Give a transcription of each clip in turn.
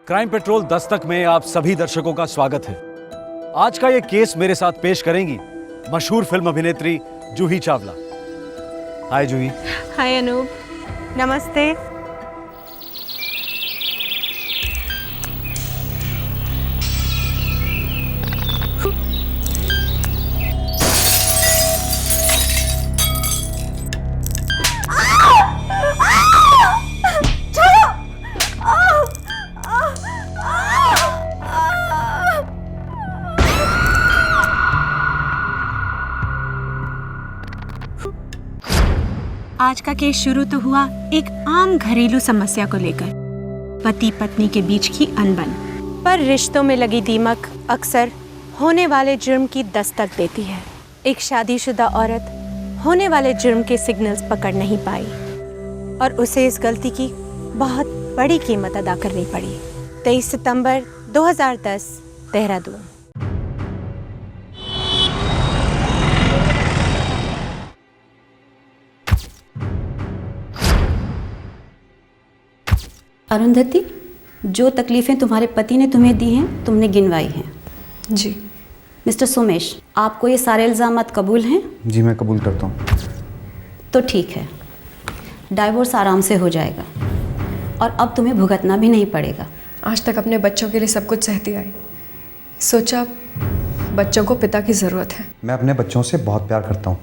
Crime petrol Dastak में आप सभी दर्शकों का स्वागत है। आज का ये केस मेरे साथ पेश करेंगी मशहूर फिल्म अभिनेत्री जूही चावला। हाय जूही। हाय अनूप, नमस्ते। आज का केस शुरू तो हुआ एक आम घरेलू समस्या को लेकर, पति पत्नी के बीच की अनबन। पर रिश्तों में लगी दीमक अक्सर होने वाले जुर्म की दस्तक देती है। एक शादीशुदा औरत होने वाले जुर्म के सिग्नल्स पकड़ नहीं पाई और उसे इस गलती की बहुत बड़ी कीमत अदा करनी पड़ी। 23 सितंबर 2010, देहरादून। अरुंधति, जो तकलीफ़ें तुम्हारे पति ने तुम्हें दी हैं तुमने गिनवाई हैं। जी। मिस्टर सोमेश, आपको ये सारे इल्ज़ामात कबूल हैं? जी मैं कबूल करता हूँ। तो ठीक है, डाइवोर्स आराम से हो जाएगा और अब तुम्हें भुगतना भी नहीं पड़ेगा। आज तक अपने बच्चों के लिए सब कुछ सहती आई, सोचा बच्चों को पिता की ज़रूरत है। मैं अपने बच्चों से बहुत प्यार करता हूँ।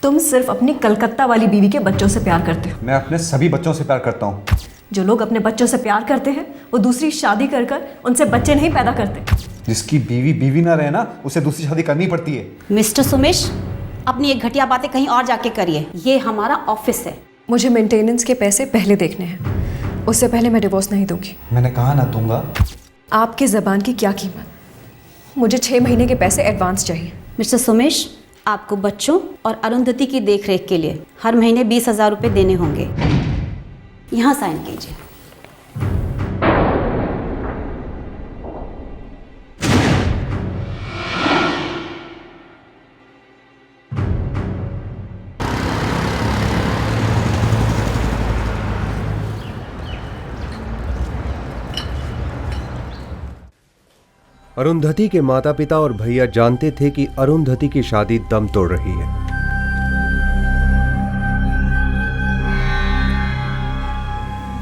तुम सिर्फ अपनी कलकत्ता वाली बीवी के बच्चों से प्यार करते हो। मैं अपने सभी बच्चों से प्यार करता हूँ। जो लोग अपने बच्चों से प्यार करते हैं वो दूसरी शादी कर कर उनसे बच्चे नहीं पैदा करते। जिसकी बीवी ना रहे ना, उसे दूसरी शादी करनी पड़ती है। मिस्टर सोमेश, अपनी ये घटिया बातें कहीं और जाके करिए, ये हमारा ऑफिस है। मुझे मेंटेनेंस के पैसे पहले देखने हैं, उससे पहले मैं डिवोर्स नहीं दूंगी। मैंने कहा ना दूंगा। आपकी ज़बान की क्या कीमत, मुझे 6 महीने के पैसे एडवांस चाहिए। मिस्टर सोमेश, आपको बच्चों और अरुंधति की देखरेख के लिए हर महीने 20,000 रुपये देने होंगे। यहाँ साइन कीजिए। अरुंधति के माता पिता और भैया जानते थे कि अरुंधति की शादी दम तोड़ रही है।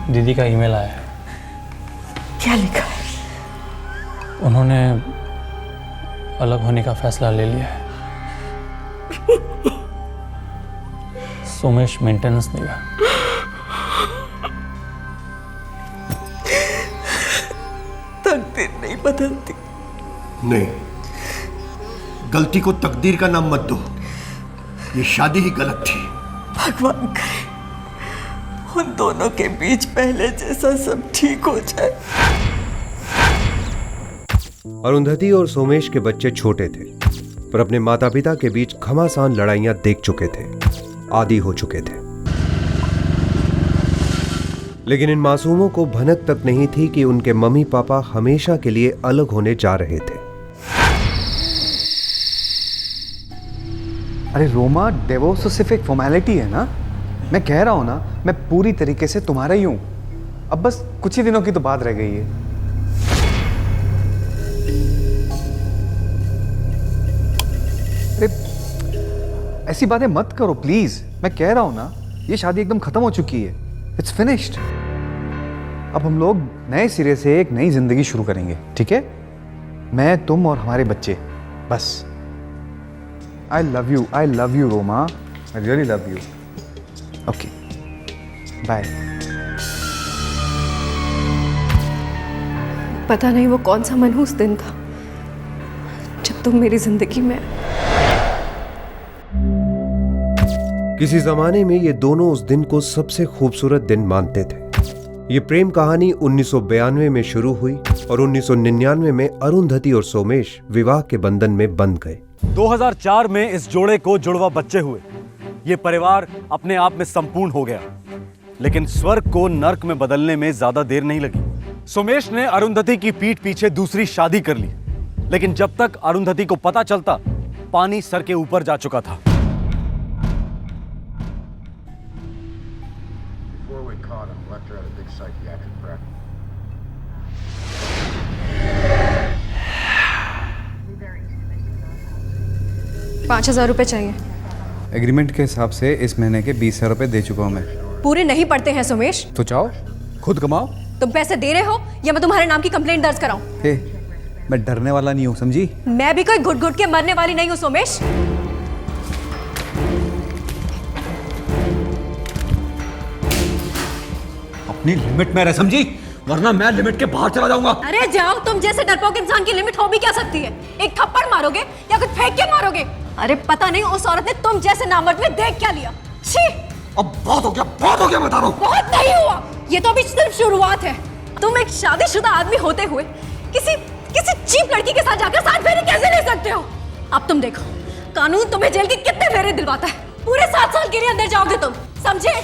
दीदी का ईमेल आया है। क्या लिखा है? उन्होंने अलग होने का फैसला ले लिया है। सोमेश मेंटेनेंस देगा। तकदीर नहीं बदलती। नहीं, गलती को तकदीर का नाम मत दो। ये शादी ही गलत थी। भगवान करे उन दोनों के बीच पहले जैसा सब ठीक हो जाए। अरुंधति और सोमेश के बच्चे छोटे थे, पर अपने माता पिता के बीच घमासान लड़ाइयां देख चुके थे, आदी हो चुके थे। लेकिन इन मासूमों को भनक तक नहीं थी कि उनके मम्मी पापा हमेशा के लिए अलग होने जा रहे थे। अरे रोमा, डिवोर्स तो सिर्फ एक फॉर्मेलिटी है ना। मैं कह रहा हूँ ना, मैं पूरी तरीके से तुम्हारा ही हूँ। अब बस कुछ ही दिनों की तो बात रह गई है। अरे ऐसी बातें मत करो प्लीज। मैं कह रहा हूँ ना, ये शादी एकदम खत्म हो चुकी है। It's finished. अब हम लोग नए सिरे से एक नई जिंदगी शुरू करेंगे, ठीक है? मैं, तुम और हमारे बच्चे, बस। I love you Roma. I really love you. Okay. Bye. पता नहीं वो कौन सा मनहूस दिन था जब तुम मेरी जिंदगी में। किसी जमाने में ये दोनों उस दिन को सबसे खूबसूरत दिन मानते थे। ये प्रेम कहानी 1992 में शुरू हुई और 1999 में अरुंधति और सोमेश विवाह के बंधन में बंध गए। 2004 में इस जोड़े को जुड़वा बच्चे हुए। ये परिवार अपने आप में संपूर्ण हो गया, लेकिन स्वर्ग को नर्क में बदलने में ज्यादा देर नहीं लगी। सोमेश ने अरुंधति की पीठ पीछे दूसरी शादी कर ली, लेकिन जब तक अरुंधति को पता चलता, पानी सर के ऊपर जा चुका था। 5,000 रुपये चाहिए। एग्रीमेंट के हिसाब से इस महीने के 20,000 रुपये दे चुका हूँ मैं। पूरे नहीं पड़ते हैं सोमेश। तो चाहो खुद कमाओ। तुम पैसे दे रहे हो या मैं तुम्हारे नाम की कंप्लेंट दर्ज कराऊं? हे, मैं डरने वाला नहीं हूँ, समझी? मैं भी कोई घुट घुट के मरने वाली नहीं हूँ सोमेश। अपनी लिमिट में रह, समझी? वरना मैं लिमिट के बाहर चला जाऊंगा। अरे जाओ, तुम जैसे डरपोक इंसान की लिमिट हो भी क्या सकती है? एक थप्पड़ मारोगे या कुछ फेंक के मारोगे? अरे पता नहीं उस औरत ने तुम जैसे नामर्द में देख क्या लिया। छी! अब बहुत हो गया, बहुत हो गया, बता रहा हूं। बहुत नहीं हुआ, ये तो अभी सिर्फ शुरुआत है। तुम एक शादीशुदा आदमी होते हुए किसी चीप लड़की के साथ जाकर 7 फेरे कैसे ले सकते हो? अब तुम देखो, कानून तुम्हें जेल के कितने फेरे दिलवाता है। पूरे 7 साल के लिए अंदर जाओगे तुम, समझे?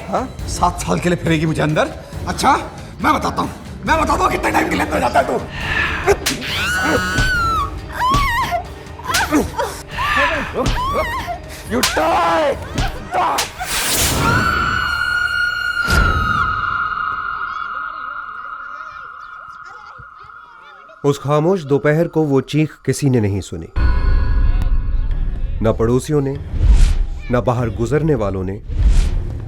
7 साल के लिए फिरेगी मुझे अंदर? अच्छा, मैं बताता हूँ कितने टाइम के लिए अंदर जाता है तू। You die! उस खामोश दोपहर को वो चीख किसी ने नहीं सुनी, न पड़ोसियों ने, न बाहर गुजरने वालों ने,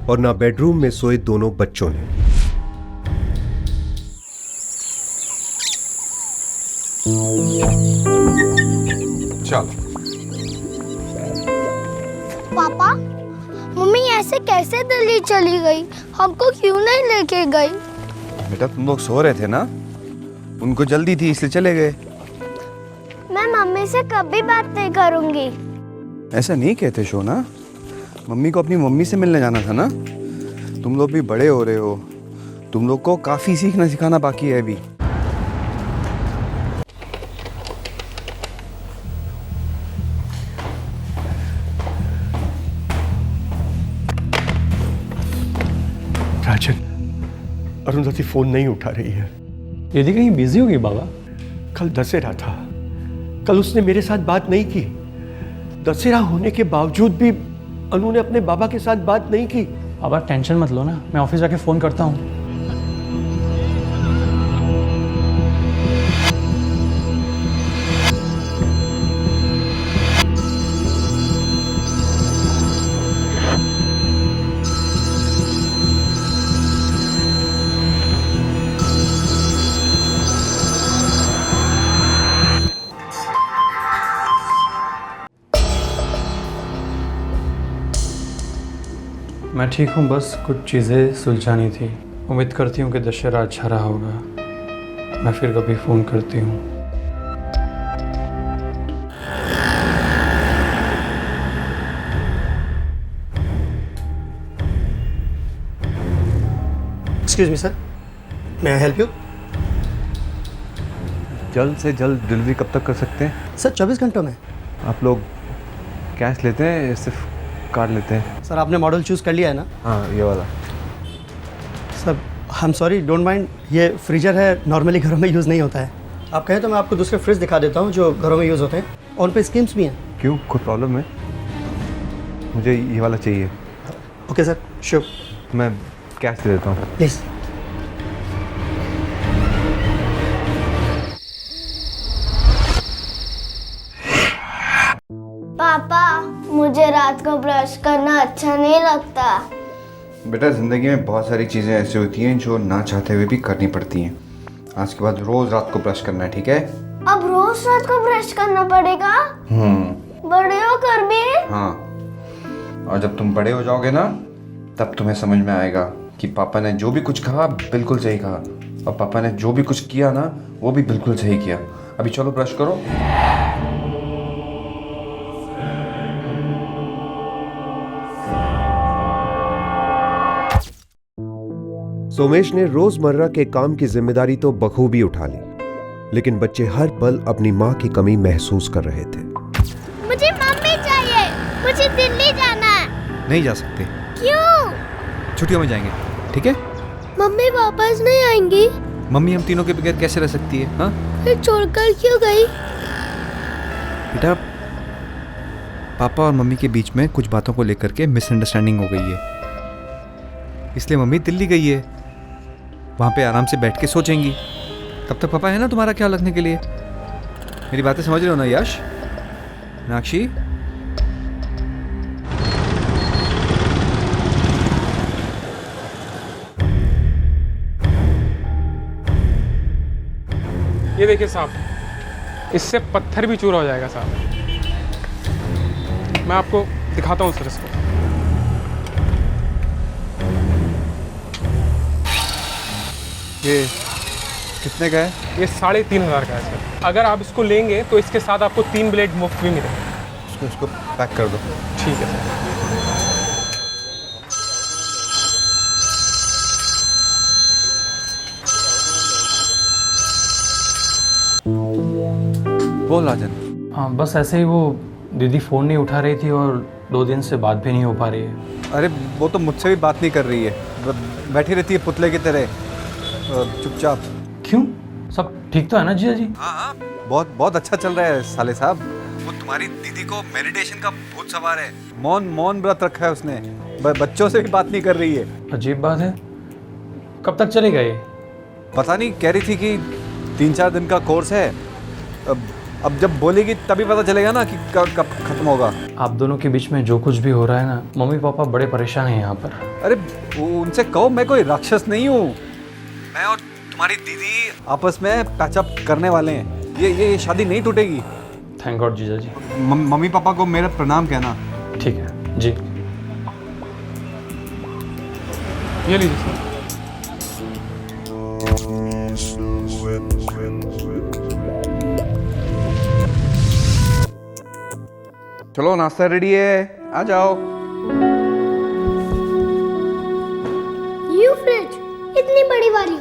और न बेडरूम में सोए दोनों बच्चों ने। चल। पापा, मम्मी ऐसे कैसे दिल्ली चली गई? हमको क्यों नहीं लेके गई? बेटा तुम लोग सो रहे थे ना, उनको जल्दी थी इसलिए चले गए। मैं मम्मी से कभी बात नहीं करूंगी। ऐसा नहीं कहते शोना, मम्मी को अपनी मम्मी से मिलने जाना था ना। तुम लोग भी बड़े हो रहे हो, तुम लोग को काफी सीखना सिखाना बाकी है अभी। राजन, अरुंधति फोन नहीं उठा रही है। यदि कहीं बिजी होगी बाबा। कल दशहरा था, कल उसने मेरे साथ बात नहीं की। दशहरा होने के बावजूद भी अनु ने अपने बाबा के साथ बात नहीं की। बाबा टेंशन मत लो ना, मैं ऑफिस जाके फोन करता हूँ। मैं ठीक हूँ, बस कुछ चीज़ें सुलझानी थी। उम्मीद करती हूँ कि दशहरा अच्छा रहा होगा। मैं फिर कभी फ़ोन करती हूँ। एक्सक्यूज मी सर, मैं आई हेल्प यू? जल्द से जल्द डिलीवरी कब तक कर सकते हैं? सर 24 घंटों में। आप लोग कैश लेते हैं या सिर्फ कार्ड लेते हैं? सर आपने मॉडल चूज़ कर लिया है ना? हाँ, ये वाला। Sir I am sorry, don't mind, ये फ्रीजर है, नॉर्मली घरों में यूज़ नहीं होता है। आप कहें तो मैं आपको दूसरे फ्रिज दिखा देता हूँ जो घरों में यूज़ होते हैं, और उन पर स्कीम्स भी हैं। क्यों, कोई प्रॉब्लम है? मुझे ये वाला चाहिए। Okay sir, sure. मैं कैश दे देता हूँ। प्लीज़। पापा, मुझे रात को ब्रश करना अच्छा नहीं लगता। बेटा ज़िंदगी में बहुत सारी चीज़ें ऐसी होती हैं जो ना चाहते हुए भी करनी पड़ती हैं। आज के बाद रोज़ रात को ब्रश करना है, ठीक है? अब रोज रात को ब्रश करना पड़ेगा? बड़े होकर भी? हाँ, और जब तुम बड़े हो जाओगे ना, तब तुम्हें समझ में आएगा कि पापा ने जो भी कुछ कहा बिल्कुल सही कहा, और पापा ने जो भी कुछ किया ना वो भी बिल्कुल सही किया। अभी चलो ब्रश करो। सोमेश ने रोजमर्रा के काम की जिम्मेदारी तो बखूबी उठा ली, लेकिन बच्चे हर पल अपनी माँ की कमी महसूस कर रहे थे। मुझे मम्मी चाहिए, मुझे दिल्ली जाना है। नहीं जा सकते। क्यों? छुट्टियों में जाएंगे, ठीक है? मम्मी वापस नहीं आएंगी? मम्मी हम तीनों के बगैर कैसे रह सकती है? हाँ, फिर छोड़कर क्यों गई? बेटा पापा और मम्मी के बीच में कुछ बातों को लेकर के मिसअंडरस्टैंडिंग हो गई है, इसलिए मम्मी दिल्ली गई है। वहाँ पे आराम से बैठ के सोचेंगी। तब तक पापा है ना तुम्हारा ख्याल रखने के लिए। मेरी बातें समझ रहे हो ना यश? मीनाक्षी, ये देखिए साहब, इससे पत्थर भी चूरा हो जाएगा साहब। मैं आपको दिखाता हूँ सर इसको। ये कितने का है? ये 3,500 का है सर। अगर आप इसको लेंगे तो इसके साथ आपको 3 ब्लेड मुफ्त भी मिलेंगे। इसको पैक कर दो। ठीक है सर। बोल राजन। हाँ बस ऐसे ही, वो दीदी फ़ोन नहीं उठा रही थी और 2 दिन से बात भी नहीं हो पा रही है। अरे वो तो मुझसे भी बात नहीं कर रही है, बैठी रहती है पुतले की तरह चुपचाप। क्यों, सब ठीक तो है ना जीजा जी? हाँ, बहुत बहुत अच्छा चल रहा है साले साहब। वो तुम्हारी दीदी को मेडिटेशन का भूत सवार है। मौन व्रत रखा है उसने, बच्चों से भी बात नहीं कर रही है। अजीब बात है। कब तक चलेगा ये? पता नहीं, कह रही थी कि 3-4 दिन का कोर्स है। अब जब बोलेगी तभी पता चलेगा ना कि कब खत्म होगा। आप दोनों के बीच में जो कुछ भी हो रहा है ना, मम्मी पापा बड़े परेशान हैं यहाँ पर। अरे उनसे कहो मैं कोई राक्षस नहीं हूँ। मैं और तुम्हारी दीदी आपस में पैचअप करने वाले हैं। ये शादी नहीं टूटेगी। थैंक गॉड जीजा जी। मम्मी पापा को मेरा प्रणाम कहना। ठीक है जी। ये लीजिए सर। चलो नाश्ता रेडी है, आ जाओ। यू फ्रिज इतनी बड़ी वाली,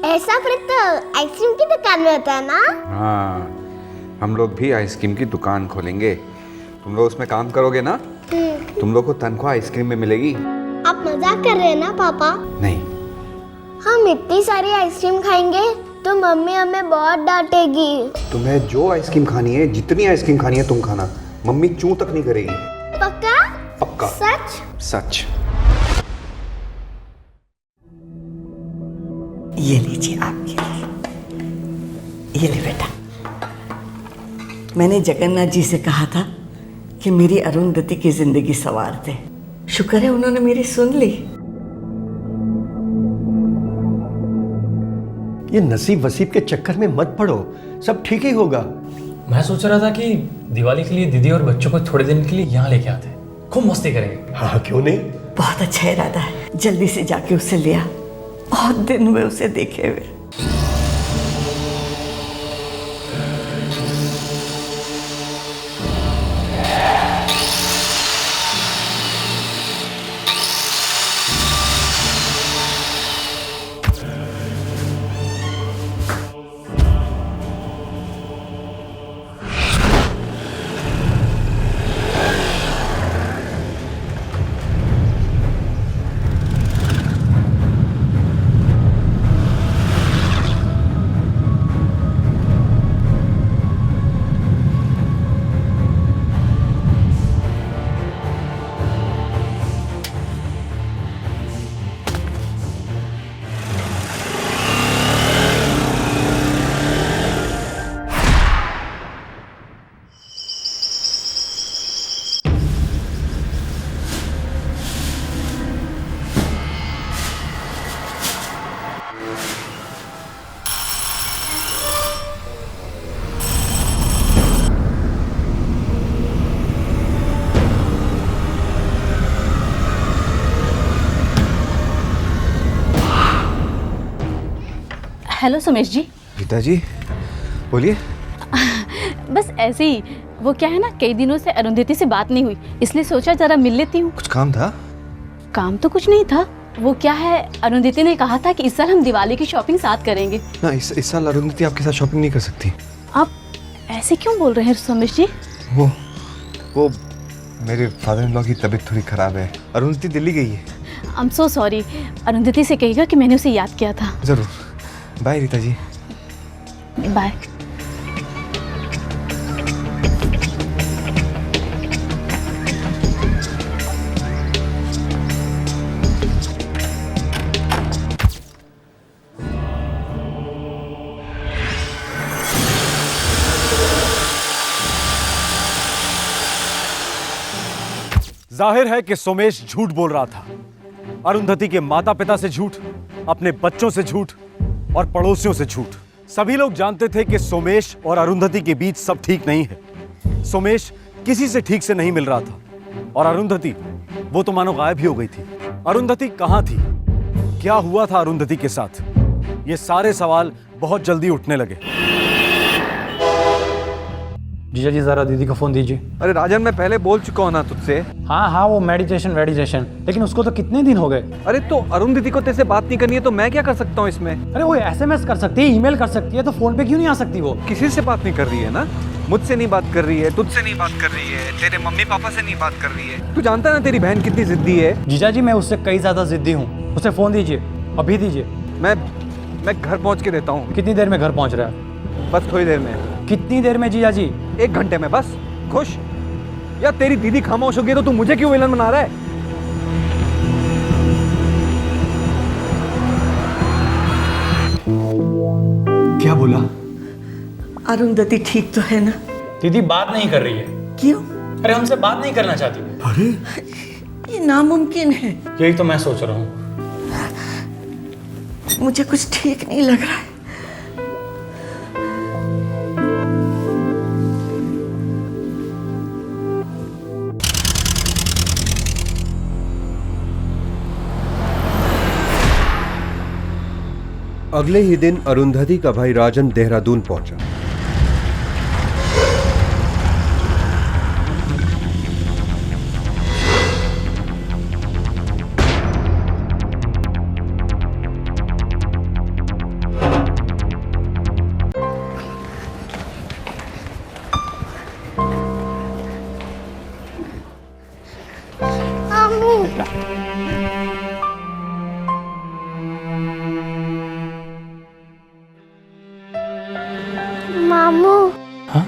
ऐसा फ्रिज तो आइसक्रीम की दुकान में होता है ना? हाँ, हम लोग भी आइसक्रीम की दुकान खोलेंगे। तुम लोग उसमें काम करोगे ना, तुम लोग को तनख्वाह आइसक्रीम में मिलेगी। आप मजाक कर रहे हैं ना पापा? नहीं। हम इतनी सारी आइसक्रीम खाएंगे तो मम्मी हमें बहुत डांटेगी। तुम्हें जो आइसक्रीम खानी है, जितनी आइसक्रीम खानी है तुम खाना, मम्मी चूं तक नहीं करेगी। पक्का? पक्का। सच? सच। ये लीजिए आपके लिए। ये ले बेटा। मैंने जगन्नाथ जी से कहा था कि मेरी अरुंधति की जिंदगी संवार दे। शुक्र है उन्होंने मेरी सुन ली। ये नसीब वसीब के चक्कर में मत पड़ो, सब ठीक ही होगा। मैं सोच रहा था कि दिवाली के लिए दीदी और बच्चों को थोड़े दिन के लिए यहाँ लेके आते, खूब मस्ती करेंगे। हाँ क्यों नहीं। बहुत अच्छा इरादा है, जल्दी से जाके उसे ले आ। बहुत दिन हुए उसे देखे हुए। हेलो सुमेश जी। पिताजी बोलिए। बस ऐसे ही, वो क्या है ना, कई दिनों से अरुंधति से बात नहीं हुई, इसलिए सोचा जरा मिल लेती हूँ। कुछ काम था? काम तो कुछ नहीं था। वो क्या है, अरुंधति ने कहा था कि इस साल हम दिवाली की शॉपिंग साथ करेंगे ना। इस साल अरुंधति आपके साथ शॉपिंग नहीं कर सकती। आप ऐसे क्यों बोल रहे हैं सुमेश जी? वो मेरे फादर इन लॉ की तबीयत थोड़ी खराब है। अरुंधति दिल्ली गई है। I am so sorry. Arundhati से कहिएगा कि मैंने उसे याद किया था। जरूर। बाय रीता जी। बाय। जाहिर है कि सोमेश झूठ बोल रहा था। अरुंधति के माता पिता से झूठ, अपने बच्चों से झूठ और पड़ोसियों से झूठ। सभी लोग जानते थे कि सोमेश और अरुंधति के बीच सब ठीक नहीं है। सोमेश किसी से ठीक से नहीं मिल रहा था और अरुंधति, वो तो मानो गायब ही हो गई थी। अरुंधति कहां थी? क्या हुआ था अरुंधति के साथ? ये सारे सवाल बहुत जल्दी उठने लगे। जीजा जी जरा दीदी का फोन दीजिए। अरे राजन, मैं पहले बोल चुका हूं ना तुझसे। हाँ, वो मेडिटेशन, लेकिन उसको तो कितने दिन हो गए। अरे तो अरुंधति को तेरे से बात नहीं करनी है तो मैं क्या कर सकता हूँ इसमें? अरे वो SMS कर सकती है, ईमेल कर सकती है, तो फोन पे क्यों नहीं आ सकती वो? किसी से बात नहीं कर रही है ना, मुझसे नहीं बात कर रही है, तुझसे नहीं बात कर रही है, तेरे मम्मी पापा से नहीं बात कर रही है। तू जानता है ना तेरी बहन कितनी जिद्दी है। जीजा जी, मैं उससे कई ज्यादा जिद्दी हूँ। उसे फोन दीजिए, अभी दीजिए। मैं घर पहुंच के देता हूँ। कितनी देर में घर पहुंच रहा है? बस थोड़ी देर में। कितनी देर में जीजा जी? 1 घंटे में बस। खुश? या तेरी दीदी खामोश हो गई तो तू मुझे क्यों विलन बना रहा है? क्या बोला? अरुंधति ठीक तो है ना? दीदी बात नहीं कर रही है। क्यों? अरे हमसे बात नहीं करना चाहती। अरे ये नामुमकिन है। यही तो मैं सोच रहा हूँ। मुझे कुछ ठीक नहीं लग रहा है। अगले ही दिन अरुंधति का भाई राजन देहरादून पहुंचा। मामू। हाँ?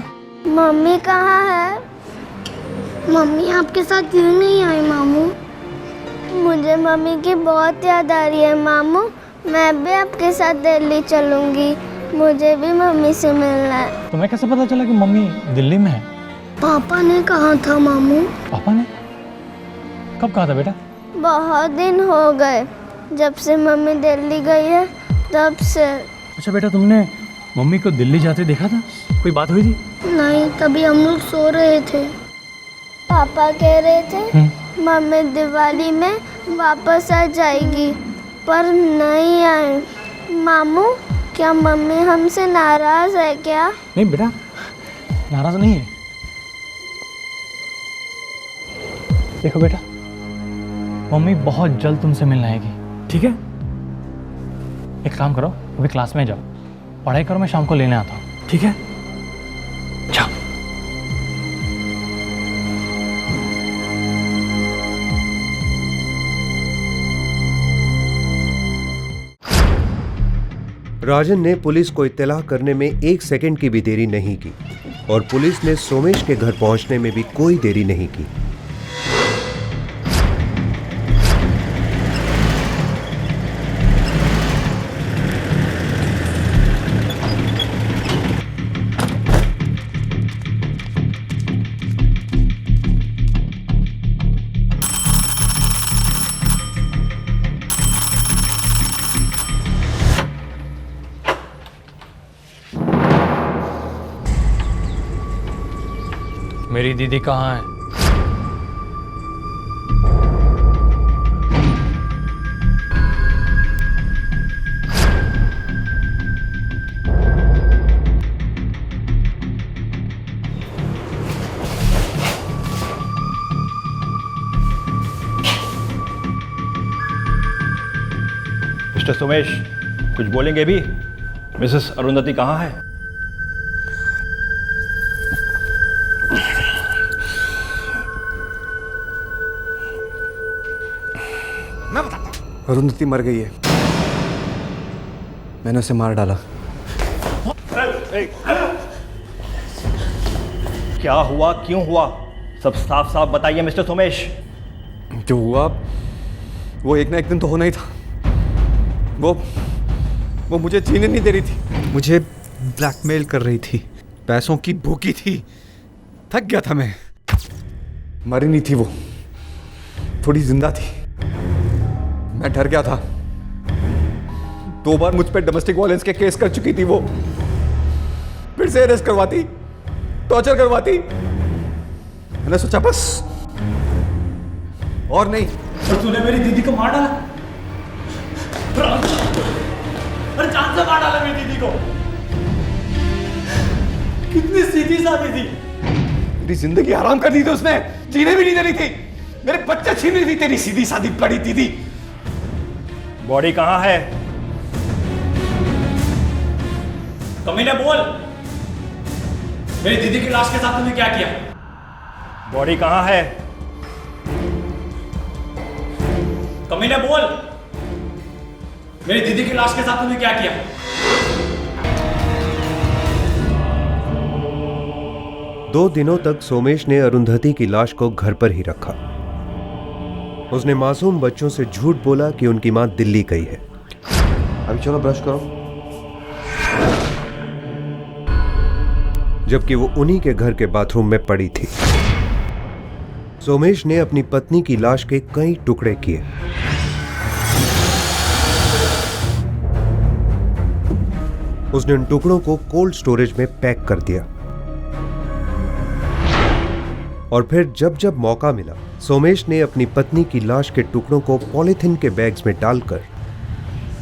मम्मी कहाँ है? मम्मी आपके साथ क्यों नहीं आई मामू? मुझे मम्मी की बहुत याद आ रही है मामू। मैं भी आपके साथ दिल्ली चलूंगी। मुझे भी मम्मी से मिलना है। तुम्हें कैसे पता चला कि मम्मी दिल्ली में है? पापा ने कहा था मामू। पापा ने? कब कहा था बेटा? बहुत दिन हो गए जब से मम्मी दिल्ली गई है, तब से। अच्छा बेटा, तुमने मम्मी को दिल्ली जाते देखा था? कोई बात हुई थी? नहीं, तभी हम लोग सो रहे थे। पापा कह रहे थे मम्मी दिवाली में वापस आ जाएगी, पर नहीं आई। मामू, क्या मम्मी हमसे नाराज है क्या? नहीं बेटा, नाराज नहीं है। देखो बेटा, मम्मी बहुत जल्द तुमसे मिलने आएगी, ठीक है? एक काम करो, अभी क्लास में जाओ, पढ़ाई करो, मैं शाम को लेने आता हूँ, ठीक है? जाओ। राजन ने पुलिस को इत्तला करने में 1 सेकंड की भी देरी नहीं की और पुलिस ने सोमेश के घर पहुंचने में भी कोई देरी नहीं की। मेरी दीदी कहाँ है? मिस्टर सोमेश, कुछ बोलेंगे भी? मिसेस अरुंधति कहाँ है? मैं बताता हूं। अरुंधति मर गई है। मैंने उसे मार डाला। क्या हुआ, क्यों हुआ? सब साफ साफ बताइए मिस्टर सोमेश। जो हुआ वो एक ना एक दिन तो होना ही था। वो मुझे जीने नहीं दे रही थी, मुझे ब्लैकमेल कर रही थी, पैसों की भूखी थी। थक गया था मैं। मरी नहीं थी वो, थोड़ी जिंदा थी। मैं डर गया था, 2 बार मुझ पे डोमेस्टिक वायलेंस के केस कर चुकी थी वो। फिर से अरेस्ट करवाती, टॉर्चर करवाती। मैंने सोचा बस और नहीं। और तूने मेरी दीदी को मार डाला, अरे जान से मार डाला मेरी दीदी को। कितनी सीधी सादी थी। मेरी जिंदगी हराम कर दी थी उसने, जीने भी नहीं देनी थी, मेरे बच्चे छीन ली थी तेरी सीधी सादी बड़ी दीदी। बॉडी कहाँ है? कमीने बोल, मेरी दीदी की लाश के साथ तूने क्या किया? बॉडी कहाँ है? कमीने बोल, मेरी दीदी की लाश के साथ तूने क्या किया? दो दिनों तक सोमेश ने अरुंधति की लाश को घर पर ही रखा। उसने मासूम बच्चों से झूठ बोला कि उनकी मां दिल्ली गई है। अभी चलो ब्रश करो। जबकि वो उन्हीं के घर के बाथरूम में पड़ी थी। सोमेश ने अपनी पत्नी की लाश के कई टुकड़े किए। उसने उन टुकड़ों को कोल्ड स्टोरेज में पैक कर दिया और फिर जब जब मौका मिला सोमेश ने अपनी पत्नी की लाश के टुकड़ों को पॉलीथिन के बैग्स में डालकर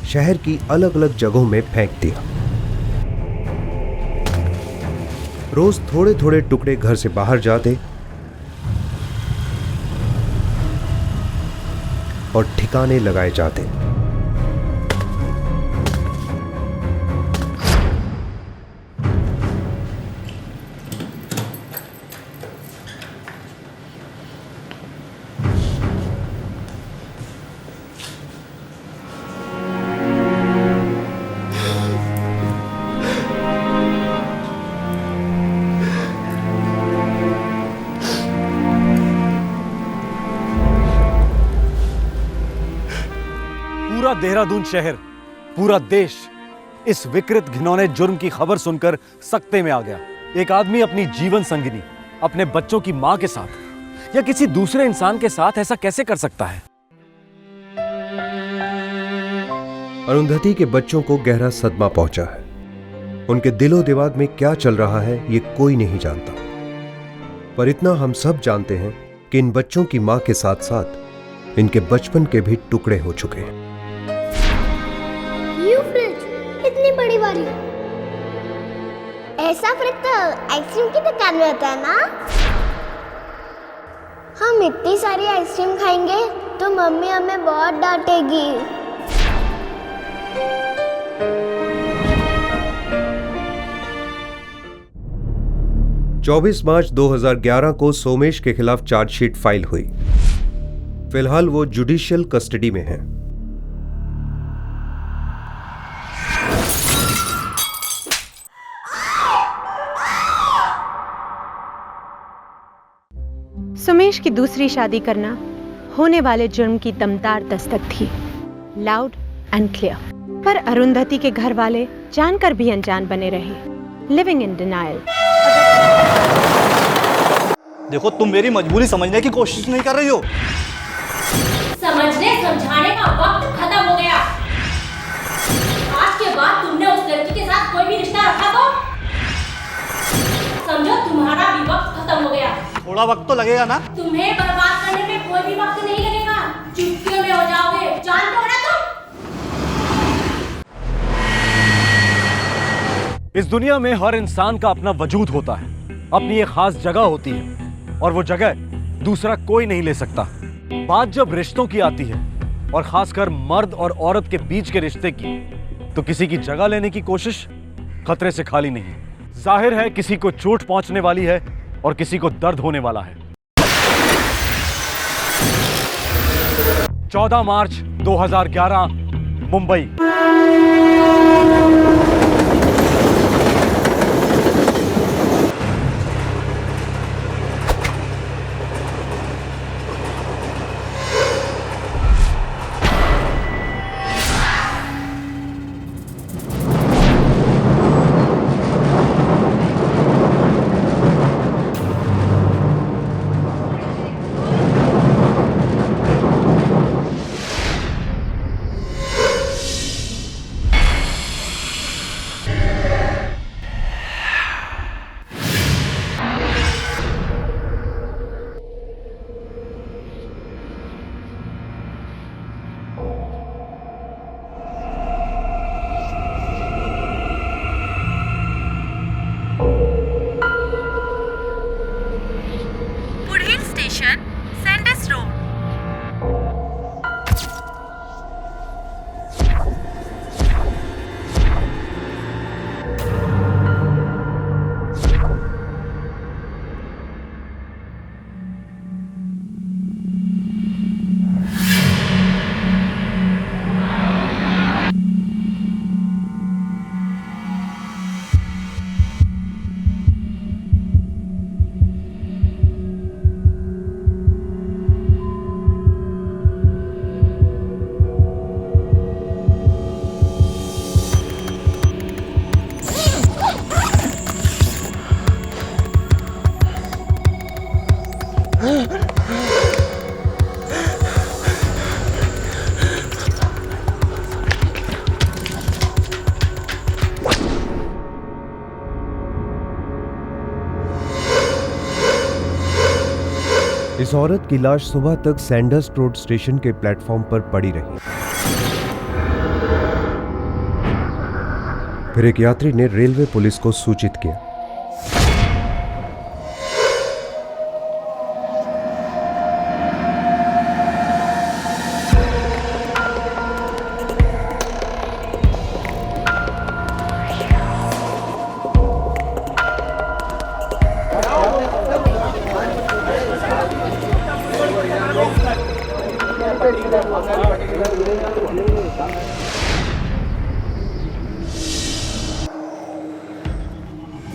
शहर की अलग अलग जगहों में फेंक दिया। रोज थोड़े थोड़े टुकड़े घर से बाहर जाते और ठिकाने लगाए जाते। पूरा देहरादून शहर, पूरा देश इस विकृत घिनौने जुर्म की खबर सुनकर सकते में आ गया। एक आदमी अपनी जीवन संगिनी, अपने बच्चों की मां के साथ या किसी दूसरे इंसान के साथ ऐसा कैसे कर सकता है? अरुंधति के बच्चों को गहरा सदमा पहुंचा है। उनके दिलो दिमाग में क्या चल रहा है ये कोई नहीं जानता, पर इतना हम सब जानते हैं कि इन बच्चों की मां के साथ साथ इनके बचपन के भी टुकड़े हो चुके हैं। ये फ्रिज इतनी बड़ी वाली, ऐसा फ्रिज तो आइसक्रीम की दुकान में होता है ना। हम इतनी सारी आइसक्रीम खाएंगे तो मम्मी हमें बहुत डांटेगी। 24 मार्च 2011 को सोमेश के खिलाफ चार्जशीट फाइल हुई। फिलहाल वो जुडिशियल कस्टडी में है। सुमेश की दूसरी शादी करना होने वाले जुर्म की दमदार दस्तक थी, लाउड एंड क्लियर। पर अरुंधति के घर वाले जानकर भी अनजान बने रहे, लिविंग इन डिनायल। देखो, तुम मेरी मजबूरी समझने की कोशिश नहीं कर रही हो। समझने समझाने का वक्त खत्म हो गया। आज के बाद तुमने उस लड़की के साथ कोई भी रिश्ता रखा तो समझो तुम्हारा भी वक्त खत्म हो गया। थोड़ा वक्त तो लगेगा ना। तुम्हें बर्बाद करने में कोई भी वक्त नहीं लगेगा, चुटकियों में हो जाओगे, जानते हो ना तुम। इस दुनिया में हर इंसान का अपना वजूद होता है, अपनी एक खास जगह होती है और वो जगह दूसरा कोई नहीं ले सकता। बात जब रिश्तों की आती है और खासकर मर्द और औरत के बीच के रिश्ते की, तो किसी की जगह लेने की कोशिश खतरे से खाली नहीं। जाहिर है किसी को चोट पहुंचने वाली है और किसी को दर्द होने वाला है। 14 मार्च 2011 मुंबई। इस औरत की लाश सुबह तक सैंडर्स रोड स्टेशन के प्लेटफॉर्म पर पड़ी रही। फिर एक यात्री ने रेलवे पुलिस को सूचित किया।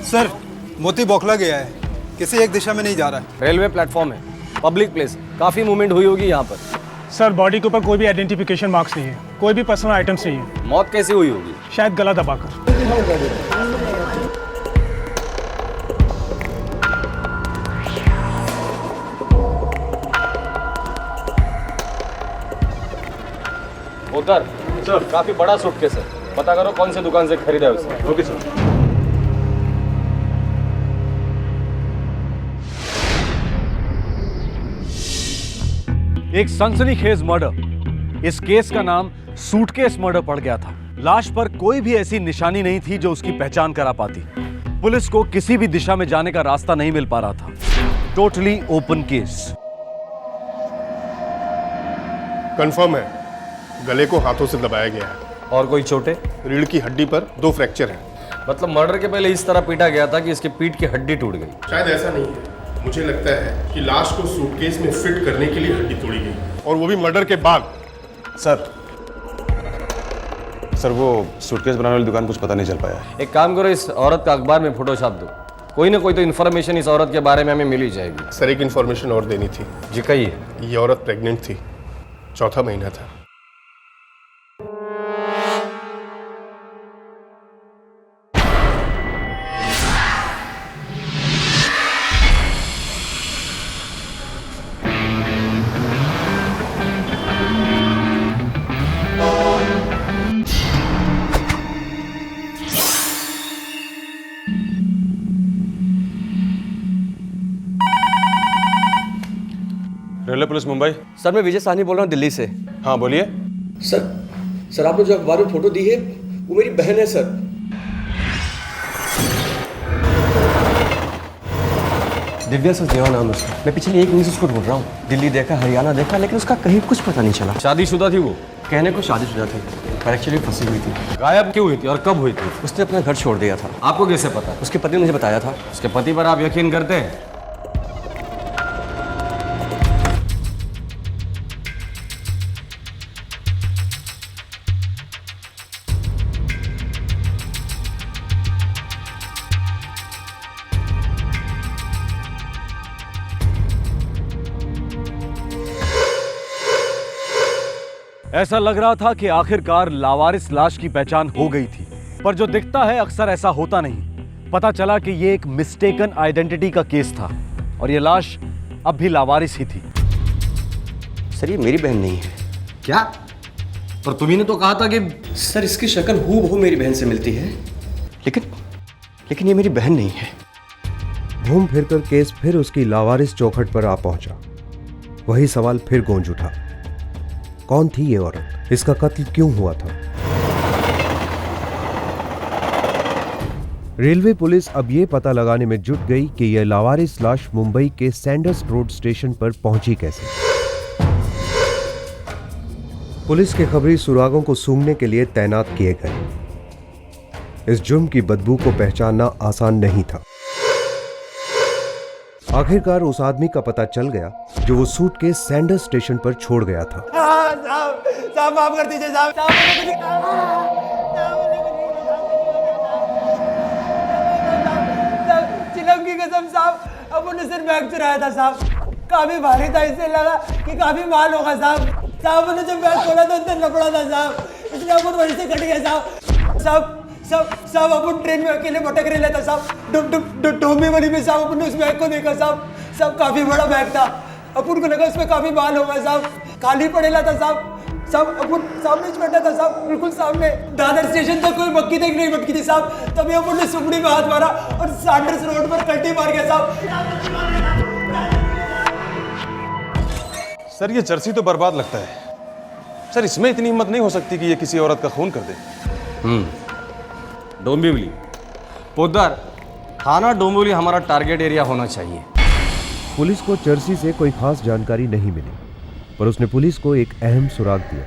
सर, मोती बौखला गया है, किसी एक दिशा में नहीं जा रहा है। रेलवे प्लेटफॉर्म है, पब्लिक प्लेस, काफी मूवमेंट हुई होगी यहाँ पर। सर बॉडी के ऊपर कोई भी आइडेंटिफिकेशन मार्क्स नहीं है, कोई भी पर्सनल आइटम्स नहीं है। मौत कैसे हुई होगी? शायद गला दबाकर। उधर सर, काफी बड़ा सूटकेस है, पता करो कौन सी दुकान से खरीदा है उसे। Okay sir. एक सनसनीखेज मर्डर। इस केस का नाम सूटकेस मर्डर पड़ गया था। लाश पर कोई भी ऐसी निशानी नहीं थी जो उसकी पहचान करा पाती। पुलिस को किसी भी दिशा में जाने का रास्ता नहीं मिल पा रहा था। Totally open case. कंफर्म है, गले को हाथों से दबाया गया है। और कोई चोटें? रीढ़ की हड्डी पर 2 फ्रैक्चर हैं। मतलब मर्डर के पहले इस तरह पीटा गया था कि इसके पीठ की हड्डी टूट गई। शायद ऐसा नहीं है, मुझे लगता है कि लाश को सूटकेस में फिट करने के लिए हड्डी तोड़ी गई, और वो भी मर्डर के बाद। सर वो सूटकेस बनाने वाली दुकान कुछ पता नहीं चल पाया। एक काम करो, इस औरत का अखबार में फोटो छाप दो। कोई ना कोई तो इन्फॉर्मेशन इस औरत के बारे में हमें मिल ही जाएगी। सर एक इन्फॉर्मेशन और देनी थी। जी कहिए। ये औरत प्रेग्नेंट थी, 4था महीना था। Railway police Mumbai. सर मैं विजय साहनी बोल रहा हूँ दिल्ली से। हाँ बोलिए। सर आपने जो अखबार में फोटो दी है वो मेरी बहन है सर। दिव्या सचदेवा नाम है उसका। मैं पिछले 1 महीने से उसको ढूंढ रहा हूँ। दिल्ली देखा, हरियाणा देखा, लेकिन उसका कहीं कुछ पता नहीं चला। शादीशुदा थी वो? कहने को शादीशुदा थी, पर एक्चुअली फंसी हुई थी। गायब क्यों हुई थी और कब हुई थी? उसने अपना घर छोड़ दिया था। आपको कैसे पता? उसके पति ने मुझे बताया था। उसके पति पर आप यकीन करते हैं? ऐसा लग रहा था कि आखिरकार लावारिस लाश की पहचान हो गई थी, पर जो दिखता है अक्सर ऐसा होता नहीं। पता चला कि यह एक मिस्टेकन आइडेंटिटी का केस था और यह लाश अब भी लावारिस ही थी। सर ये मेरी बहन नहीं है। क्या? पर तुम्ही ने तो कहा था कि सर इसकी शक्ल हूबहू मेरी बहन से मिलती है, लेकिन ये मेरी बहन नहीं है। घूम फिरकर केस फिर उसकी लावारिस चौखट पर आ पहुंचा। वही सवाल फिर गूंज उठा, कौन थी ये औरत? इसका कत्ल क्यों हुआ था? रेलवे पुलिस अब यह पता लगाने में जुट गई कि यह लावारिस लाश मुंबई के सैंडर्स रोड स्टेशन पर पहुंची कैसे। पुलिस के खबरी सुरागों को सूंघने के लिए तैनात किए गए। इस जुर्म की बदबू को पहचानना आसान नहीं था। आखिरकार उस आदमी का पता चल गया जो वो सूटकेस सैंडर्स स्टेशन पर छोड़ गया था। साहब माफ कर दीजिए साहब। चिलम की कसम साहब, अपन ने सिर्फ बैग चुराया था साहब। काफी भारी था, इससे लगा कि काफी माल होगा साहब। साहब ने जब बैग खोला तो अंदर लपड़ा था साहब, इसलिए अपन वहीं से कट गया साहब। साहब अपन ट्रेन में अकेले भटक रहे था साहब। डोंबे वाली में साहब अपन ने उस बैग को देखा साहब काफी बड़ा बैग था। अपन को लगा उसमें काफी माल होगा साहब। खाली पड़ेला था साहब। अपन सामने बैठा था साहब, बिल्कुल सामने। दादर स्टेशन तक कोई मक्की तक नहीं भटकी थी साहब। तभी अपन ने सुपड़ी में हाथ मारा और सैंडर्स रोड पर कल्टी मार गया साहब। सर ये जर्सी तो बर्बाद लगता है। सर इसमें इतनी हिम्मत नहीं हो सकती कि ये किसी औरत का खून कर दे। डोंबिवली पोद्दार, थाना डोंबिवली हमारा टारगेट एरिया होना चाहिए। पुलिस को जर्सी से कोई खास जानकारी नहीं मिली, पर उसने पुलिस को एक अहम सुराग दिया।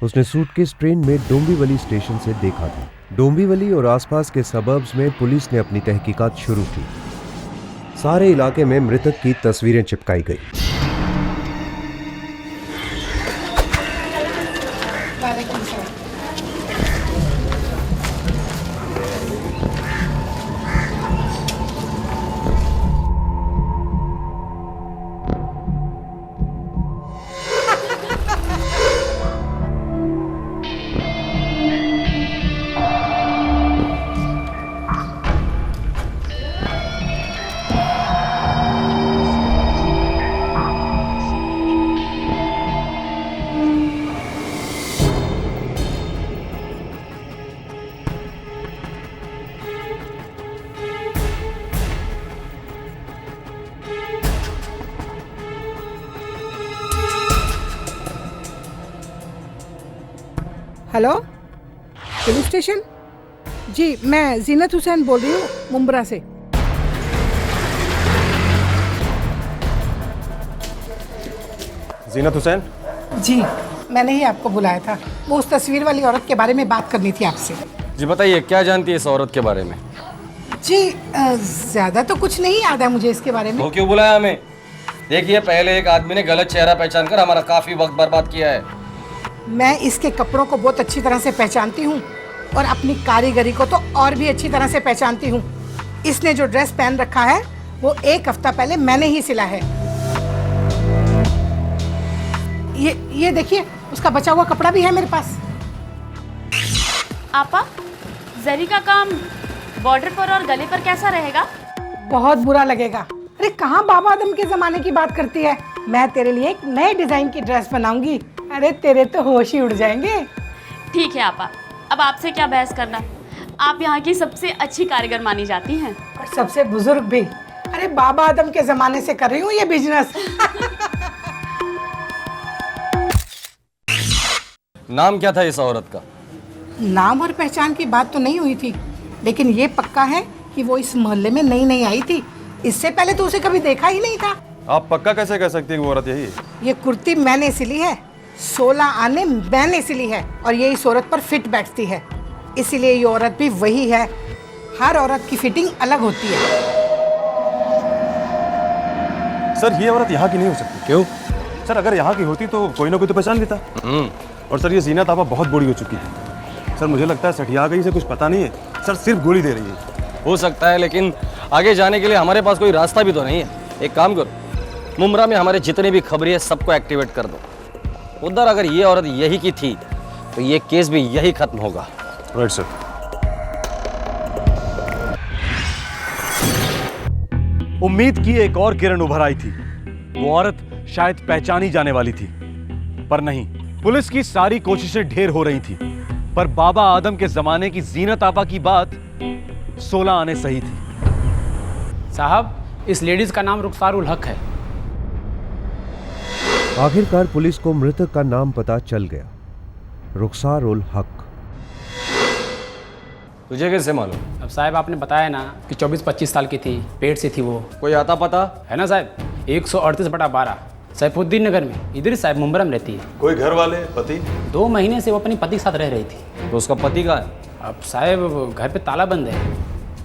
उसने सूटकेस ट्रेन में डोंबिवली स्टेशन से देखा था। डोंबिवली और आसपास के सबर्ब्स में पुलिस ने अपनी तहकीकात शुरू की। सारे इलाके में मृतक की तस्वीरें चिपकाई गई। Hello, police station? जी, मैं जीनत हुसैन बोल रही हूँ मुंब्रा से। जीनत हुसैन? जी, मैंने ही आपको बुलाया था। वो उस तस्वीर वाली औरत के बारे में बात करनी थी आपसे। जी बताइए, क्या जानती है इस औरत के बारे में? जी, ज्यादा तो कुछ नहीं याद है मुझे इसके बारे में। वो क्यों बुलाया हमें? देखिए, पहले एक आदमी ने गलत चेहरा पहचान कर हमारा काफी वक्त बर्बाद किया है। मैं इसके कपड़ों को बहुत अच्छी तरह से पहचानती हूँ और अपनी कारीगरी को तो और भी अच्छी तरह से पहचानती हूँ। इसने जो ड्रेस पहन रखा है वो 1 हफ्ता पहले मैंने ही सिला है। ये देखिए, उसका बचा हुआ कपड़ा भी है मेरे पास। आपा, जरी का काम बॉर्डर पर और गले पर कैसा रहेगा? बहुत बुरा लगेगा। अरे कहाँ बाबा आदम के जमाने की बात करती है। मैं तेरे लिए एक नए डिजाइन की ड्रेस बनाऊंगी। अरे तेरे तो होश ही उड़ जाएंगे। ठीक है आपा, अब आपसे क्या बहस करना। आप यहाँ की सबसे अच्छी कारीगर मानी जाती हैं और सबसे बुजुर्ग भी। अरे बाबा आदम के जमाने से कर रही हूँ ये बिजनेस। नाम क्या था इस औरत का? नाम और पहचान की बात तो नहीं हुई थी, लेकिन ये पक्का है कि वो इस मोहल्ले में नई आई थी। इससे पहले तो उसे कभी देखा ही नहीं था। आप पक्का कैसे कह सकती हैं कि वो औरत यही है? ये कुर्ती मैंने सिली है, 16 आने मैंने सिली है और ये इस औरत पर फिट बैठती है, इसीलिए ये औरत भी वही है। हर औरत की फिटिंग अलग होती है। सर ये औरत यहाँ की नहीं हो सकती। क्यों? सर अगर यहाँ की होती तो कोई ना कोई तो पहचान लेता। और सर ये जीनत आपा बहुत बूढ़ी हो चुकी है। सर मुझे लगता है सठिया गई से कुछ पता नहीं है। सर सिर्फ गोली दे रही है। हो सकता है, लेकिन आगे जाने के लिए हमारे पास कोई रास्ता भी तो नहीं है। एक काम करो, मुंब्रा में हमारे जितने भी खबरी है सबको एक्टिवेट कर दो। उधर अगर ये औरत यही की थी तो ये केस भी यही खत्म होगा। Right sir. उम्मीद की एक और किरण उभर आई थी। वो औरत शायद पहचानी जाने वाली थी, पर नहीं। पुलिस की सारी कोशिशें ढेर हो रही थी, पर बाबा आदम के जमाने की जीनत आपा की बात 16 आने सही थी। साहब, इस लेडीज का नाम रुखसार उल हक है। आखिरकार पुलिस को मृतक का नाम पता चल गया, रुखसार उल हक। तुझे कैसे मालूम? अब साहब आपने बताया ना कि 24-25 साल की थी, पेट से थी वो। कोई आता पता है ना साहब? 138/12 सैफुद्दीन नगर में, इधर साहब मुंब्रा में रहती है। कोई घर वाले, पति? 2 महीने से वो अपनी पति के साथ रह रही थी। तो उसका पति कहाँ है? अब साहब घर पे ताला बंद है।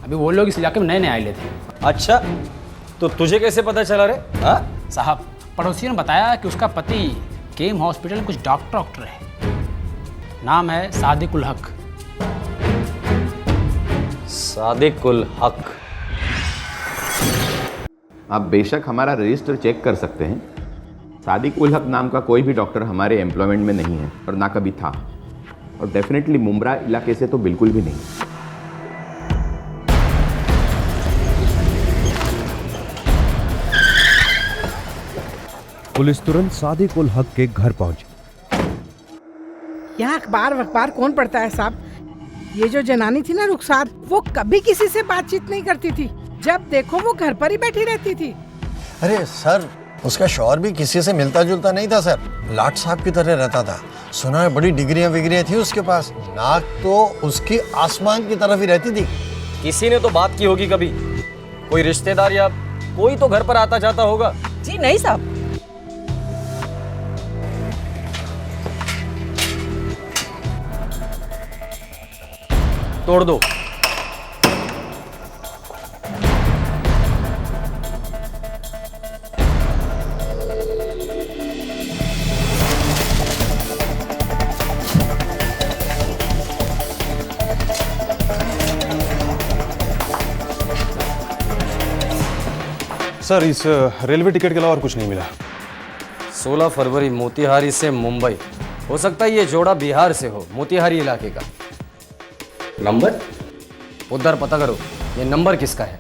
अभी वो लोग इस इलाके में नए आए थे। अच्छा, तो तुझे कैसे पता चला रे? हाँ साहब, पड़ोसियों ने बताया कि उसका पति केम हॉस्पिटल में कुछ डॉक्टर है। नाम है सादिक उल हक। सादिक उल हक। आप बेशक हमारा रजिस्टर चेक कर सकते हैं। सादिक उल हक नाम का कोई भी डॉक्टर हमारे एम्प्लॉयमेंट में नहीं है और ना कभी था, और डेफिनेटली मुंब्रा इलाके से तो बिल्कुल भी नहीं। पुलिस तुरंत सादिक उल हक के घर पहुंची। यहाँ अखबार कौन पढ़ता है साहब? ये जो जनानी थी ना रुखसार, वो कभी किसी से बातचीत नहीं करती थी। जब देखो वो घर पर ही बैठी रहती थी। अरे सर, उसका शौहर भी किसी से मिलता जुलता नहीं था सर, लाट साहब की तरह रहता था। सुना है बड़ी डिग्रियां विग्रियां थी उसके पास, नाक तो उसकी आसमान की तरफ ही रहती थी। किसी ने तो बात की होगी कभी, कोई रिश्तेदार या कोई तो घर पर आता जाता होगा। जी नहीं साहब। तोड़ दो। सर इस रेलवे टिकट के अलावा और कुछ नहीं मिला। 16 फरवरी मोतिहारी से मुंबई। हो सकता है ये जोड़ा बिहार से हो, मोतिहारी इलाके का। नंबर उधर पता करो, ये नंबर किसका है।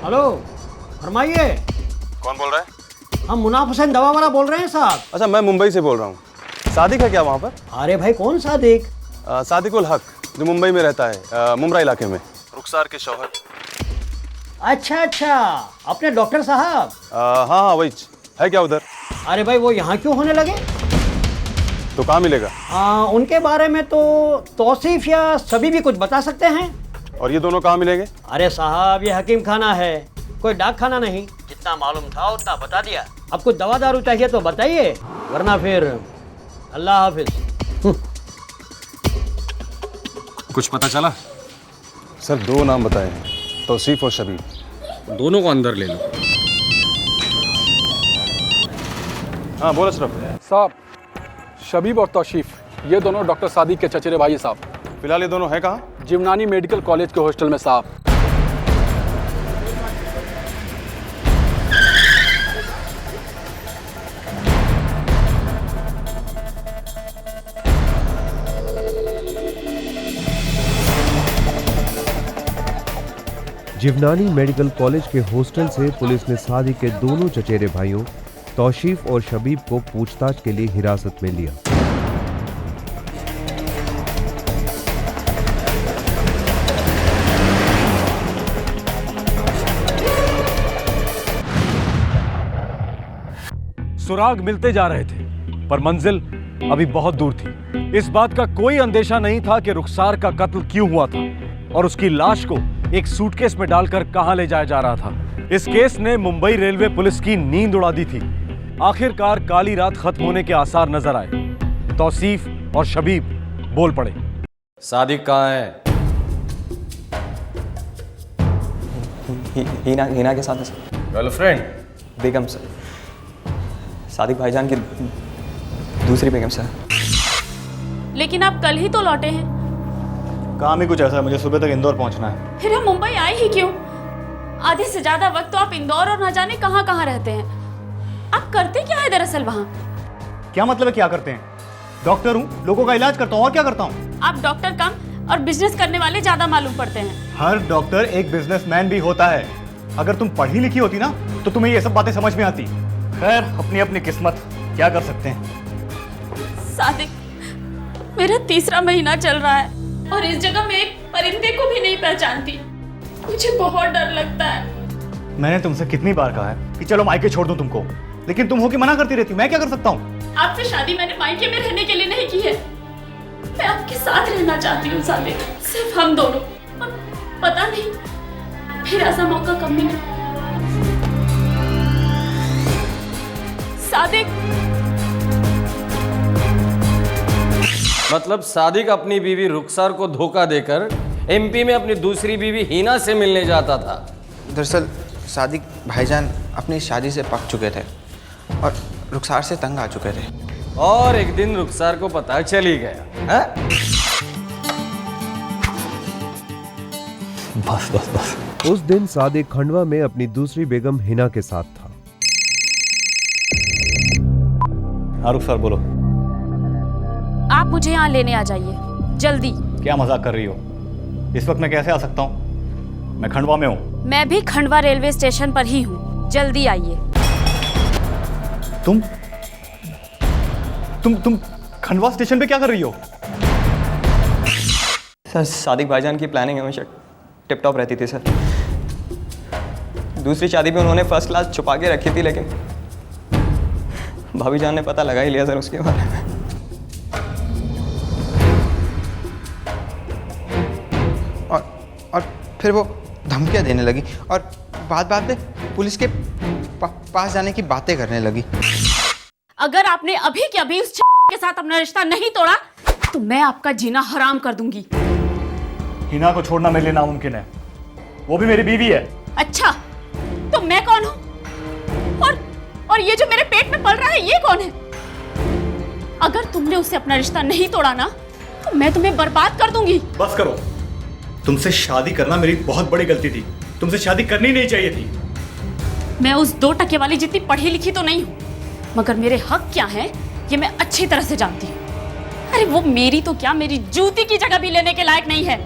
हेलो, फरमाइए। कौन बोल रहा है? हम मुनाफ हुसैन दवा वाला बोल रहे हैं साहब। अच्छा, मैं मुंबई से बोल रहा हूँ। सादिक है क्या वहाँ पर? अरे भाई कौन सादिक? सादिकुल हक, जो मुंबई में रहता है, मुमरा इलाके में, रुखसार के शौहर। अच्छा अच्छा, अपने डॉक्टर साहब। हाँ हाँ वही है। क्या उधर? अरे भाई वो यहाँ क्यों होने लगे? तो कहाँ मिलेगा? उनके बारे में तो तौसीफ या सभी भी कुछ बता सकते हैं। और ये दोनों कहाँ मिलेंगे? अरे साहब ये हकीम खाना है, कोई डाक खाना नहीं। जितना मालूम था उतना बता दिया। अब कुछ दवा दारू चाहिए तो बताइए, वरना फिर अल्लाह हाफिज। कुछ पता चला? सर 2 नाम बताए हैं, तौसीफ और शबीब। दोनों को अंदर ले लो। हाँ बोलो अशरफ। साहब, शबीब और तौसीफ ये दोनों डॉक्टर सादिक के चचेरे भाई हैं साहब। फिलहाल ये दोनों हैं कहाँ? जीवनानी मेडिकल कॉलेज के हॉस्टल में साहब। जिवनानी मेडिकल कॉलेज के हॉस्टल से पुलिस ने सादिक के दोनों चचेरे भाइयों तौसीफ और शबीब को पूछताछ के लिए हिरासत में लिया। सुराग मिलते जा रहे थे, पर मंजिल अभी बहुत दूर थी। इस बात का कोई अंदेशा नहीं था कि रुखसार का कत्ल क्यों हुआ था और उसकी लाश को एक सूटकेस में डालकर कहां ले जाया जा रहा था। इस केस ने मुंबई रेलवे पुलिस की नींद उड़ा दी थी। आखिरकार काली रात खत्म होने के आसार नजर आए। तौसीफ और शबीब बोल पड़े। सादिक कहाँ है? हीना के साथ है सर। गर्लफ्रेंड? बेगम सर, सादिक भाईजान की दूसरी बेगम सर। लेकिन आप कल ही तो लौटे हैं। काम ही कुछ ऐसा है, मुझे सुबह तक इंदौर पहुंचना है। फिर हम मुंबई आए ही क्यों? आधे से ज्यादा वक्त तो आप इंदौर और न जाने कहां कहां रहते हैं। आप करते क्या है दरअसल वहां? क्या मतलब है क्या करते हैं? डॉक्टर हूँ, लोगों का इलाज करता हूँ, और क्या करता हूँ? आप डॉक्टर कम और बिजनेस करने वाले ज्यादा मालूम पड़ते हैं। हर डॉक्टर एक बिजनेसमैन भी होता है। अगर तुम पढ़ी लिखी होती ना तो तुम्हें ये सब बातें समझ में आती। खैर, अपनी अपनी किस्मत, क्या कर सकते हैं। सादिक, मेरा 3रा महीना चल रहा है और इस जगह में एक परिंदे को भी नहीं पहचानती। मुझे बहुत डर लगता है। मैंने तुमसे कितनी बार कहा है कि चलो मायके छोड़ दूं तुमको, लेकिन तुम हो कि मना करती रहती। मैं क्या कर सकता हूँ? आपसे शादी मैंने मायके में रहने के लिए नहीं की है। मैं आपके साथ रहना चाहती हूँ सादिक, सिर्फ हम दोनों। और पता नहीं फिर ऐसा मौका कब मिले। सादिक, मतलब सादिक अपनी बीवी रुखसार को धोखा देकर एमपी में अपनी दूसरी बीवी हीना से मिलने जाता था। दरअसल सादिक भाईजान अपनी शादी से पक चुके थे और रुखसार से तंग आ चुके थे। और एक दिन रुखसार को पता चली गया है? बस बस बस। उस दिन सादिक खंडवा में अपनी दूसरी बेगम हिना के साथ था। आरुख सर बोलो। आप मुझे यहाँ लेने आ जाइए जल्दी। क्या मजाक कर रही हो? इस वक्त मैं कैसे आ सकता हूँ? मैं खंडवा में हूँ। मैं भी खंडवा रेलवे स्टेशन पर ही हूँ, जल्दी आइए। तुम खंडवा स्टेशन पे क्या कर रही हो? सर सादिक भाईजान की प्लानिंग हमेशा टिप टॉप रहती थी सर। दूसरी शादी भी उन्होंने फर्स्ट क्लास छुपा के रखी थी, लेकिन भाभी जान ने पता लगा ही लिया सर उसके बारे में। और फिर वो धमकियाँ देने लगी और बात बात में पुलिस के पास जाने की बातें करने लगी। अगर आपने अभी के अभी उस के साथ अपना रिश्ता नहीं तोड़ा तो मैं आपका जीना हराम कर दूंगी। हिना को छोड़ना मेरे लिए नामुमकिन है, वो भी मेरी बीवी है। अच्छा, तो मैं कौन हूँ? और ये जो मेरे पेट में पल रहा है ये कौन है? अगर तुमने उससे अपना रिश्ता नहीं तोड़ा ना तो मैं तुम्हें बर्बाद कर दूंगी। बस करो, तुमसे शादी करना मेरी बहुत बड़ी गलती थी, तुमसे शादी करनी नहीं चाहिए थी। मैं उस 2 टके वाली जितनी पढ़ी लिखी तो नहीं हूँ, मगर मेरे हक क्या हैं ये मैं अच्छी तरह से जानती हूँ। अरे वो मेरी तो क्या, मेरी जूती की जगह भी लेने के लायक नहीं है।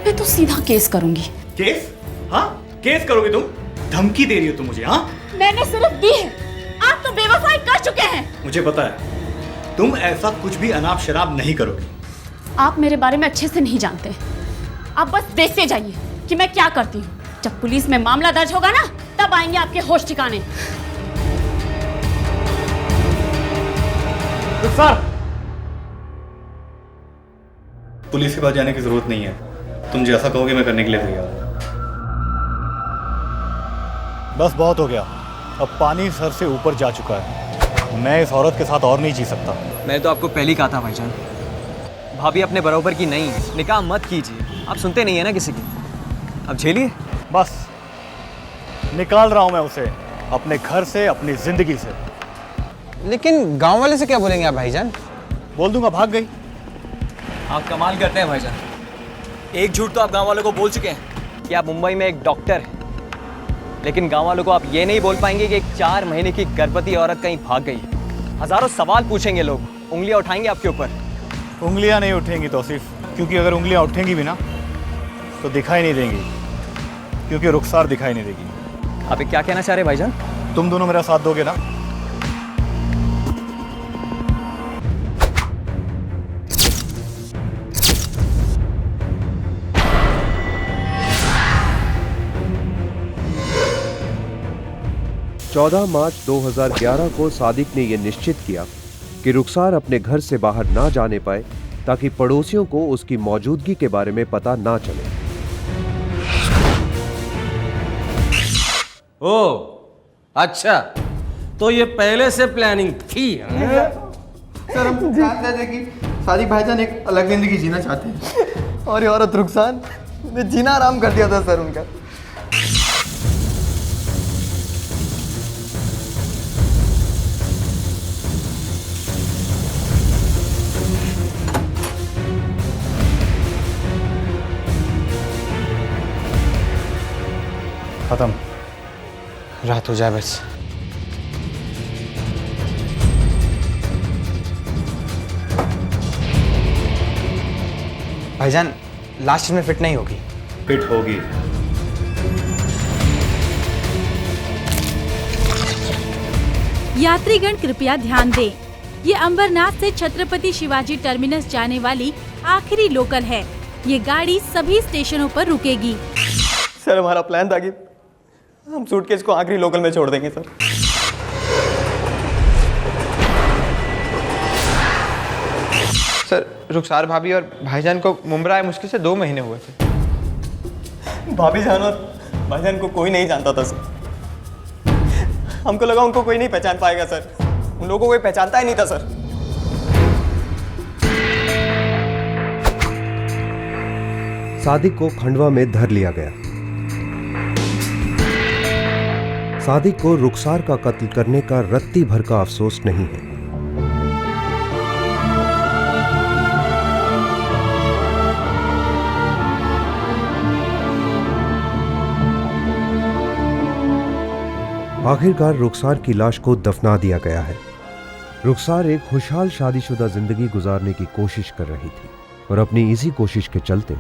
मैं तो सीधा केस करूंगी। केस? हाँ, केस करोगी तुम? धमकी दे रही हो तुम मुझे? हाँ, मैंने सिर्फ दी है, आप तो बेवफाई कर चुके हैं। मुझे पता है तुम ऐसा कुछ भी अनाप शराब नहीं करोगी। आप मेरे बारे में अच्छे से नहीं जानते, आप बस देखते जाइए कि मैं क्या करती हूँ। जब पुलिस में मामला दर्ज होगा ना तब आएंगे आपके होश ठिकाने। सर, पुलिस के पास जाने की जरूरत नहीं है, तुम जैसा कहोगे मैं करने के लिए तैयार हूं। बस बहुत हो गया, अब पानी सर से ऊपर जा चुका है, मैं इस औरत के साथ और नहीं जी सकता। मैंने तो आपको पहले ही कहा था भाईजान, भाभी अपने बराबर की नहीं, निकाह मत कीजिए। आप सुनते नहीं है ना किसी की, अब झेलिए। बस निकाल रहा हूं मैं उसे अपने घर से, अपनी जिंदगी से। लेकिन गांव वाले से क्या बोलेंगे आप भाईजान? बोल दूंगा भाग गई। आप कमाल करते हैं भाईजान, एक झूठ तो आप गांव वालों को बोल चुके हैं कि आप मुंबई में एक डॉक्टर हैं, लेकिन गांव वालों को आप ये नहीं बोल पाएंगे कि एक 4 महीने की गर्भवती औरत कहीं भाग गई। हजारों सवाल पूछेंगे लोग, उंगलियां उठाएंगे आपके ऊपर। उंगलियां नहीं उठेंगी तौसीफ, क्योंकि अगर उंगलियां उठेंगी भी ना तो दिखाई नहीं देंगी, क्योंकि रुखसार दिखाई नहीं देगी। आप क्या कहना चाह रहे भाईजान? तुम दोनों मेरा साथ दोगे ना? मार्च 2011 को सादिक ने यह निश्चित किया कि रुखसार अपने घर से बाहर ना जाने पाए ताकि पड़ोसियों को उसकी मौजूदगी के बारे में पता ना चले। ओह अच्छा, तो ये पहले से प्लानिंग थी? सर हम जानते थे कि सादिक भाईजान एक अलग जिंदगी जीना चाहते हैं और ये औरत रुखसार ने जीना आराम कर दिया था सर उनका। खत्म, रात हो जाए बस। भाईजान लास्ट में फिट नहीं होगी। फिट होगी। यात्रीगण कृपया ध्यान दें, ये अंबरनाथ से छत्रपति शिवाजी टर्मिनस जाने वाली आखिरी लोकल है। ये गाड़ी सभी स्टेशनों पर रुकेगी। सर हमारा प्लान था कि हम सूटकेस को आखिरी लोकल में छोड़ देंगे सर। सर रुखसार भाभी और भाईजान को मुंबई आए मुश्किल से 2 महीने हुए थे। भाभी जान और भाईजान को कोई नहीं जानता था सर। हमको लगा उनको कोई नहीं पहचान पाएगा सर, उन लोगों को कोई पहचानता ही नहीं था सर। सादिक को खंडवा में धर लिया गया। सादिक को रुखसार का कत्ल करने का रत्ती भर का अफसोस नहीं है। आखिरकार रुखसार की लाश को दफना दिया गया है। रुखसार एक खुशहाल शादीशुदा जिंदगी गुजारने की कोशिश कर रही थी और अपनी इसी कोशिश के चलते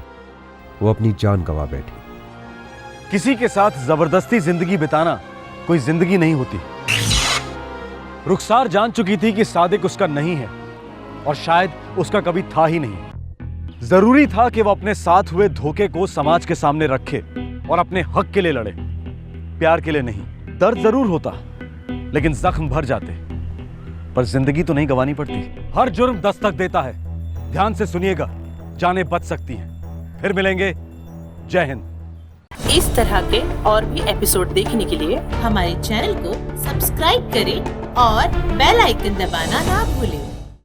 वो अपनी जान गंवा बैठी। किसी के साथ जबरदस्ती जिंदगी बिताना कोई जिंदगी नहीं होती। रुखसार जान चुकी थी कि सादिक उसका नहीं है और शायद उसका कभी था ही नहीं। जरूरी था कि वो अपने साथ हुए धोखे को समाज के सामने रखे और अपने हक के लिए लड़े, प्यार के लिए नहीं। दर्द जरूर होता, लेकिन जख्म भर जाते, पर जिंदगी तो नहीं गंवानी पड़ती। हर जुर्म दस्तक देता है, ध्यान से सुनिएगा, जानें बच सकती हैं। फिर मिलेंगे, जय हिंद। इस तरह के और भी एपिसोड देखने के लिए हमारे चैनल को सब्सक्राइब करें और बेल आइकन दबाना ना भूलें।